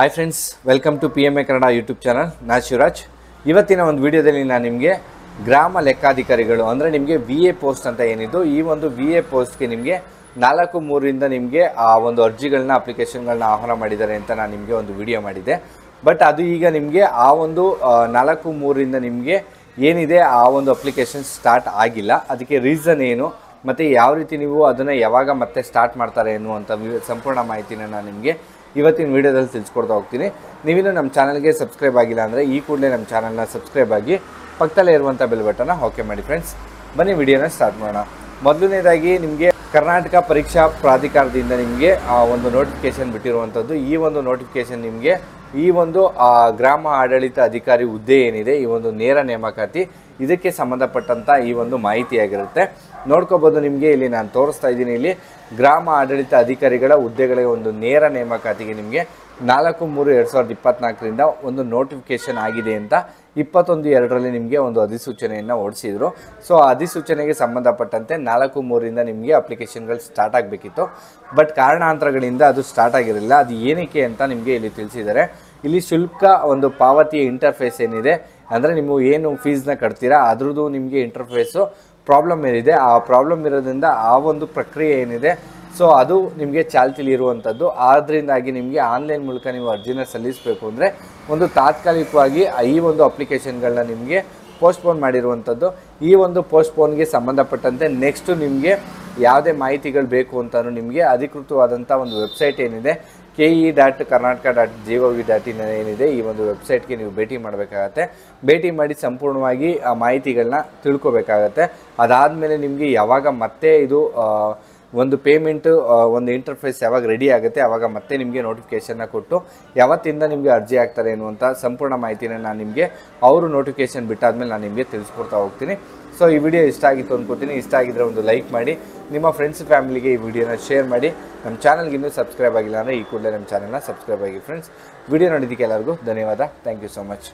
Hi friends, welcome to PMA Kannada YouTube channel. ನಾನು ಶಿವರಾಜ್. ಇವತ್ತಿನ ಒಂದು ವಿಡಿಯೋದಲ್ಲಿ ನಾನು ನಿಮಗೆ ಗ್ರಾಮ ಲೆಕ್ಕಾಧಿಕಾರಿಗಳು ಅಂದರೆ ನಿಮಗೆ VA ಪೋಸ್ಟ್ ಅಂತ ಏನಿದ್ದು, ಈ ಒಂದು VA ಪೋಸ್ಟ್ಗೆ ನಿಮಗೆ 4-3ರಿಂದ ನಿಮಗೆ ಆ ಒಂದು ಅರ್ಜಿಗಳನ್ನ ಅಪ್ಲಿಕೇಶನ್ಗಳನ್ನ ಆಹ್ವಾನ ಮಾಡಿದ್ದಾರೆ ಅಂತ ನಾನು ನಿಮಗೆ ಒಂದು ವಿಡಿಯೋ ಮಾಡಿದ್ದೆ. ಬಟ್ ಅದು ಈಗ ನಿಮಗೆ ಆ ಒಂದು 4-3ರಿಂದ ನಿಮಗೆ ಏನಿದೆ ಆ ಒಂದು ಅಪ್ಲಿಕೇಶನ್ ಸ್ಟಾರ್ಟ್ ಆಗಿಲ್ಲ. ಅದಕ್ಕೆ ರೀಸನ್ ಏನು ಮತ್ತು ಯಾವ ರೀತಿ ನೀವು ಅದನ್ನು ಯಾವಾಗ ಮತ್ತೆ ಸ್ಟಾರ್ಟ್ ಮಾಡ್ತಾರೆ ಅನ್ನುವಂಥ ಸಂಪೂರ್ಣ ಮಾಹಿತಿನ ನಾನು ನಿಮಗೆ ಇವತ್ತಿನ ವೀಡಿಯೋದಲ್ಲಿ ತಿಳಿಸ್ಕೊಡ್ತಾ ಹೋಗ್ತೀನಿ. ನೀವಿನ್ನೂ ನಮ್ಮ ಚಾನಲ್ಗೆ ಸಬ್ಸ್ಕ್ರೈಬ್ ಆಗಿಲ್ಲ ಅಂದರೆ ಈ ಕೂಡಲೇ ನಮ್ಮ ಚಾನಲ್ನ ಸಬ್ಸ್ಕ್ರೈಬ್ ಆಗಿ ಪಕ್ಕದಲ್ಲೇ ಇರುವಂಥ ಬೆಲ್ ಬಟನ್ನ ಓಕೆ ಮಾಡಿ. ಫ್ರೆಂಡ್ಸ್, ಬನ್ನಿ ವಿಡಿಯೋನ ಸ್ಟಾರ್ಟ್ ಮಾಡೋಣ. ಮೊದಲನೇದಾಗಿ ನಿಮಗೆ ಕರ್ನಾಟಕ ಪರೀಕ್ಷಾ ಪ್ರಾಧಿಕಾರದಿಂದ ನಿಮಗೆ ಒಂದು ನೋಟಿಫಿಕೇಷನ್ ಬಿಟ್ಟಿರುವಂಥದ್ದು. ಈ ಒಂದು ನೋಟಿಫಿಕೇಷನ್ ನಿಮಗೆ ಈ ಒಂದು ಗ್ರಾಮ ಆಡಳಿತ ಅಧಿಕಾರಿ ಹುದ್ದೆ ಏನಿದೆ, ಈ ಒಂದು ನೇರ ನೇಮಕಾತಿ, ಇದಕ್ಕೆ ಸಂಬಂಧಪಟ್ಟಂಥ ಈ ಒಂದು ಮಾಹಿತಿಯಾಗಿರುತ್ತೆ. ನೋಡ್ಕೋಬೋದು. ನಿಮಗೆ ಇಲ್ಲಿ ನಾನು ತೋರಿಸ್ತಾ ಇದ್ದೀನಿ. ಇಲ್ಲಿ ಗ್ರಾಮ ಆಡಳಿತ ಅಧಿಕಾರಿಗಳ ಹುದ್ದೆಗಳಿಗೆ ಒಂದು ನೇರ ನೇಮಕಾತಿಗೆ ನಿಮಗೆ 4-3-2024ರಿಂದ ಒಂದು ನೋಟಿಫಿಕೇಷನ್ ಆಗಿದೆ ಅಂತ 21/2ರಲ್ಲಿ ನಿಮಗೆ ಒಂದು ಅಧಿಸೂಚನೆಯನ್ನು ಹೊರಡಿಸಿದ್ರು. ಸೊ ಆ ಅಧಿಸೂಚನೆಗೆ ಸಂಬಂಧಪಟ್ಟಂತೆ 4-3ರಿಂದ ನಿಮಗೆ ಅಪ್ಲಿಕೇಶನ್ಗಳು ಸ್ಟಾರ್ಟ್ ಆಗಬೇಕಿತ್ತು. ಬಟ್ ಕಾರಣಾಂತರಗಳಿಂದ ಅದು ಸ್ಟಾರ್ಟ್ ಆಗಿರಲಿಲ್ಲ. ಅದು ಏನಕ್ಕೆ ಅಂತ ನಿಮಗೆ ಇಲ್ಲಿ ತಿಳಿಸಿದ್ದಾರೆ. ಇಲ್ಲಿ ಶುಲ್ಕ ಒಂದು ಪಾವತಿಯ ಇಂಟರ್ಫೇಸ್ ಏನಿದೆ ಅಂದರೆ ನೀವು ಏನು ಫೀಸ್ನ ಕಟ್ತೀರಾ ಅದ್ರದ್ದು ನಿಮಗೆ ಇಂಟರ್ಫೇಸು ಪ್ರಾಬ್ಲಮ್ ಏನಿದೆ, ಆ ಪ್ರಾಬ್ಲಮ್ ಇರೋದ್ರಿಂದ ಆ ಒಂದು ಪ್ರಕ್ರಿಯೆ ಏನಿದೆ ಸೊ ಅದು ನಿಮಗೆ ಚಾಲ್ತಿಲಿ ಇರುವಂಥದ್ದು. ಆದ್ದರಿಂದಾಗಿ ನಿಮಗೆ ಆನ್ಲೈನ್ ಮೂಲಕ ನೀವು ಅರ್ಜಿನ ಸಲ್ಲಿಸಬೇಕು ಅಂದರೆ ಒಂದು ತಾತ್ಕಾಲಿಕವಾಗಿ ಈ ಒಂದು ಅಪ್ಲಿಕೇಶನ್ಗಳನ್ನ ನಿಮಗೆ ಪೋಸ್ಟ್ಪೋನ್ ಮಾಡಿರುವಂಥದ್ದು. ಈ ಒಂದು ಪೋಸ್ಟ್ಪೋನ್ಗೆ ಸಂಬಂಧಪಟ್ಟಂತೆ ನೆಕ್ಸ್ಟು ನಿಮಗೆ ಯಾವುದೇ ಮಾಹಿತಿಗಳು ಬೇಕು ಅಂತಲೂ ನಿಮಗೆ ಅಧಿಕೃತವಾದಂಥ ಒಂದು ವೆಬ್ಸೈಟ್ ಏನಿದೆ ke.karnataka.gov.in ಏನಿದೆ, ಈ ಒಂದು ವೆಬ್ಸೈಟ್ಗೆ ನೀವು ಭೇಟಿ ಮಾಡಬೇಕಾಗತ್ತೆ. ಭೇಟಿ ಮಾಡಿ ಸಂಪೂರ್ಣವಾಗಿ ಆ ಮಾಹಿತಿಗಳನ್ನ ತಿಳ್ಕೊಬೇಕಾಗತ್ತೆ. ಅದಾದಮೇಲೆ ನಿಮಗೆ ಯಾವಾಗ ಮತ್ತೆ ಇದು ಒಂದು ಪೇಮೆಂಟು ಒಂದು ಇಂಟರ್ಫೇಸ್ ಯಾವಾಗ ರೆಡಿ ಆಗುತ್ತೆ ಆವಾಗ ಮತ್ತೆ ನಿಮಗೆ ನೋಟಿಫಿಕೇಷನ್ನ ಕೊಟ್ಟು ಯಾವತ್ತಿಂದ ನಿಮಗೆ ಅರ್ಜಿ ಆಗ್ತಾರೆ ಅನ್ನುವಂಥ ಸಂಪೂರ್ಣ ಮಾಹಿತಿನ ನಾನು ನಿಮಗೆ ಅವರು ನೋಟಿಫಿಕೇಷನ್ ಬಿಟ್ಟಾದ್ಮೇಲೆ ನಾನು ನಿಮಗೆ ತಿಳಿಸ್ಕೊಡ್ತಾ ಹೋಗ್ತೀನಿ. ಸೊ ಈ ವಿಡಿಯೋ ಇಷ್ಟ ಆಗಿತ್ತು ಅಂದ್ಕೊತೀನಿ. ಇಷ್ಟ ಆಗಿದ್ದರೆ ಒಂದು ಲೈಕ್ ಮಾಡಿ, ನಿಮ್ಮ ಫ್ರೆಂಡ್ಸ್ ಫ್ಯಾಮಿಲಿಗೆ ಈ ವಿಡಿಯೋನ ಶೇರ್ ಮಾಡಿ. ನಮ್ಮ ಚಾನಲ್ಗೆ ಇನ್ನೂ ಸಬ್ಸ್ಕ್ರೈಬ್ ಆಗಿಲ್ಲ ಅಂದರೆ ಈ ಕೂಡಲೇ ನಮ್ಮ ಚಾನಲ್ನ ಸಬ್ಸ್ಕ್ರೈಬ್ ಆಗಿ. ಫ್ರೆಂಡ್ಸ್, ವಿಡಿಯೋ ನೋಡಿದ್ದಕ್ಕೆ ಎಲ್ಲರಿಗೂ ಧನ್ಯವಾದ. Thank you so much.